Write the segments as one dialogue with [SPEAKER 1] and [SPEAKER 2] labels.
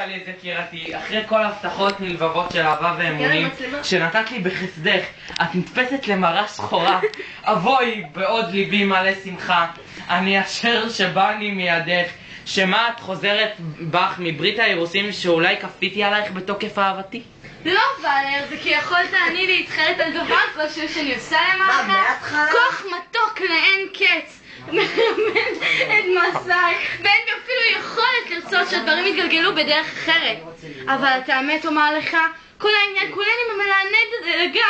[SPEAKER 1] לי את זה יקירתי, אחרי כל ההבטחות נלבבות של אהבה ואמונים שנתת לי בחסדך, את נתפסת למראה שחורה. אבוי בעוד ליבי מלא שמחה, אני אשר שבאני מידך, שמה את חוזרת בך מברית האירוסין שאולי כפיתי עלייך בתוקף אהבתי?
[SPEAKER 2] לא, ולר, זה כי יכולת אני להתחרט על דבר כלשהו שאני עושה למערך כוח מתוק לאין קץ מלמד את מעשיי, ואין לי אפילו יכולת לרצות שהדברים יתגלגלו בדרך אחרת. אבל את האמת אומר לך, כל העניין כולני ממלענד הדאגה,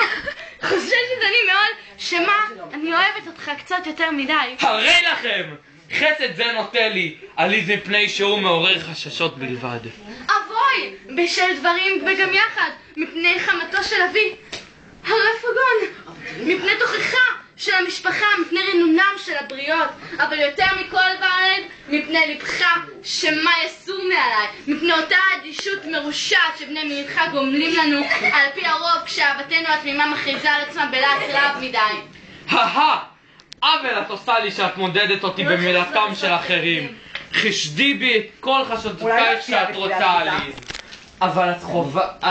[SPEAKER 2] חוששת אני מאוד שמה, אני אוהבת אותך קצת יותר מדי.
[SPEAKER 1] הרי לכם! חסד זה נוטה לי, עליז מפני שהוא מעורר חששות בלבד.
[SPEAKER 2] אבוי, בשל דברים וגם יחד, מפני חמתו של אבי הרפגון, מפני תוכחה של המשפחה, מפני רנונם של הבריות, אבל יותר מכל ולד, מפני לבך שמה יסור מעליי, מפני אותה אדישות מרושעת שבני מיעוטך גומלים לנו על פי הרוב כשאהבתנו התמימה מכריזה על עצמה בלהט רב מדי.
[SPEAKER 1] עוול את עושה לי שאת מודדת אותי במילתם של אחרים. חשדי בי את כל חשדותייך שאת רוצה עליז. אבל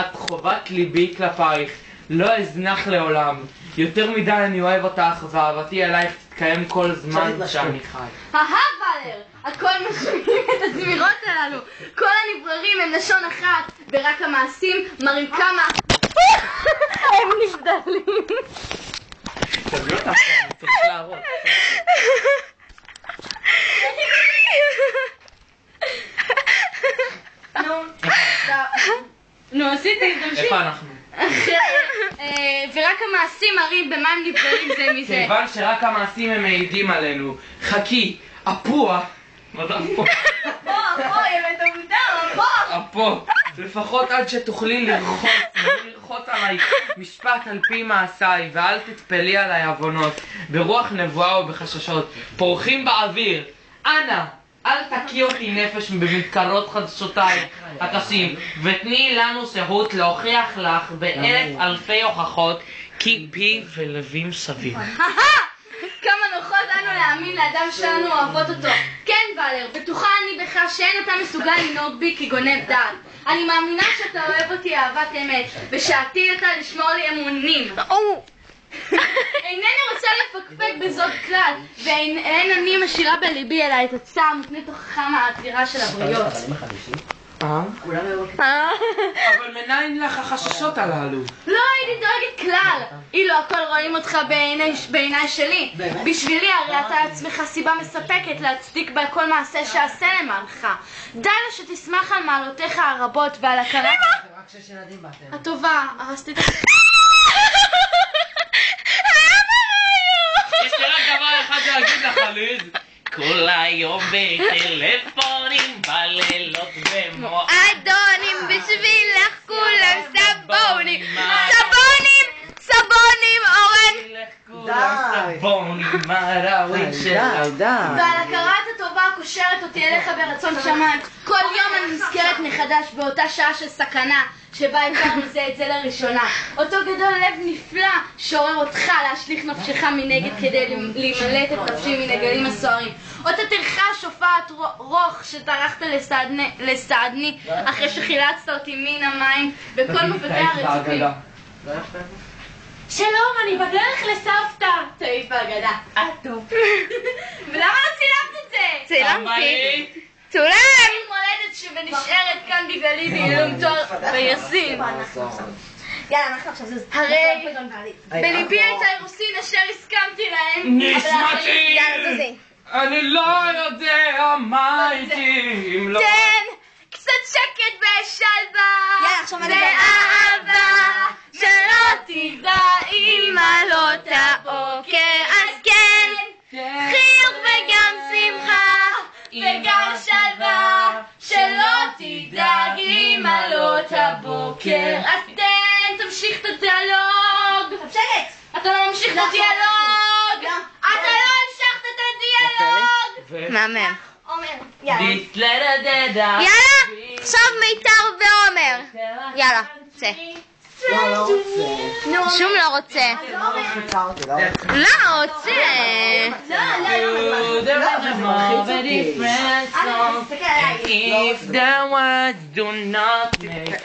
[SPEAKER 1] את חובת ליבי כלפייך, לא אזנח לעולם. יותר מדי אני אוהב אותך ואהבתי אלייך תתקיים כל זמן שאני חי.
[SPEAKER 2] ולר, הכל משמיעים את הזמירות הללו. כל הנבררים הם לשון אחת, ורק המעשים מראים כמה הם נבדלים.
[SPEAKER 1] תביאו אותך, אני צריך להראות.
[SPEAKER 2] נו, עשיתי, תמשיך.
[SPEAKER 1] איפה אנחנו?
[SPEAKER 2] ורק המעשים מראים במה הם נבדלים זה מזה.
[SPEAKER 1] כיוון שרק המעשים הם מעידים עלינו. חכי, אפוע. מה זה אפוע?
[SPEAKER 2] אפוע, ילד המותר,
[SPEAKER 1] אפוע. לפחות עד שתוכלי לרחוץ עליי משפט על פי מעשיי, ואל תתפלי עליי עוונות ברוח נבואה ובחששות פורחים באוויר. אנא, אל תקיא אותי נפש במתקרות חדשותיי הקשים, ותני לנו שהות להוכיח לך באלף אלפי הוכחות כי פי ולבים סביב.
[SPEAKER 2] כמה נוחות לנו להאמין לאדם שלנו אוהבות אותו. כן, ולר, בטוחה אני בך שאין אתה מסוגל לנהוג בי כגונב דעת. אני מאמינה שאתה אוהב אותי אהבת אמת, ושעתיד אתה לשמור לי אמונים. אינני רוצה לפקפק בזאת כלל, ואין אני משאירה בליבי אלא את הצער מפני תוכחה מהאווירה של הבריות.
[SPEAKER 1] אבל מניין לך החששות הללו?
[SPEAKER 2] לא הייתי דואגת כלל, אילו הכל רואים אותך בעיניי שלי. בשבילי הרי אתה עצמך סיבה מספקת להצדיק בה כל מעשה שעשה למענך. די לה שתשמח על מעלותיך הרבות ועל הכרה הטובה. הרסתי את
[SPEAKER 1] יש לי רק דבר אחד להגיד לך, ליז. כל היום בטלפונים, בלילות
[SPEAKER 2] במועדונים, בשבילך כולם סבונים, סבונים, סבונים, אורן.
[SPEAKER 1] סבונים, מראווין שלך.
[SPEAKER 2] ועל הכרת הטובה הקושרת אותי אליך ברצון שמיים. כל יום אני נזכרת מחדש באותה שעה של סכנה שבה הכרנו זה את זה לראשונה. אותו גדול לב נפלא שעורר אותך להשליך נפשך מנגד כדי להימלט את נפשי מנגלים הסוערים. אותה טרחה שופעת רוח שטרחת לסעדני אחרי שחילצת אותי מן המים בכל מבטי הרצופים. שלום, אני בדרך לסבתא. טעית בהגדה. טוב. ולמה לא צילמת את זה? צילמתי. צולם! אני מולדת שנשארת כאן בגללי בעילום תואר ויסין. יאללה, אנחנו עכשיו זוז. הרי בליבי את האירוסין אשר הסכמתי להם.
[SPEAKER 1] נשמתי!
[SPEAKER 2] יאללה, זוזי.
[SPEAKER 1] אני לא יודע מה איתי אם לא...
[SPEAKER 2] תן קצת שקט ושלווה ואהבה שלא תגדע אמא לא תעוקר. אז כן, חיוך וגם שמחה וגם שלווה שלא תדאג אמא לא תבוקר. אז תן, תמשיך את הדיאלוג. אתה לא ממשיך את הדיאלוג. אתה לא המשכת את הדיאלוג. מאמן. יאללה, עכשיו מיתר ועומר. יאללה, צא.
[SPEAKER 3] שום לא רוצה. לא רוצה.
[SPEAKER 1] If the words do not make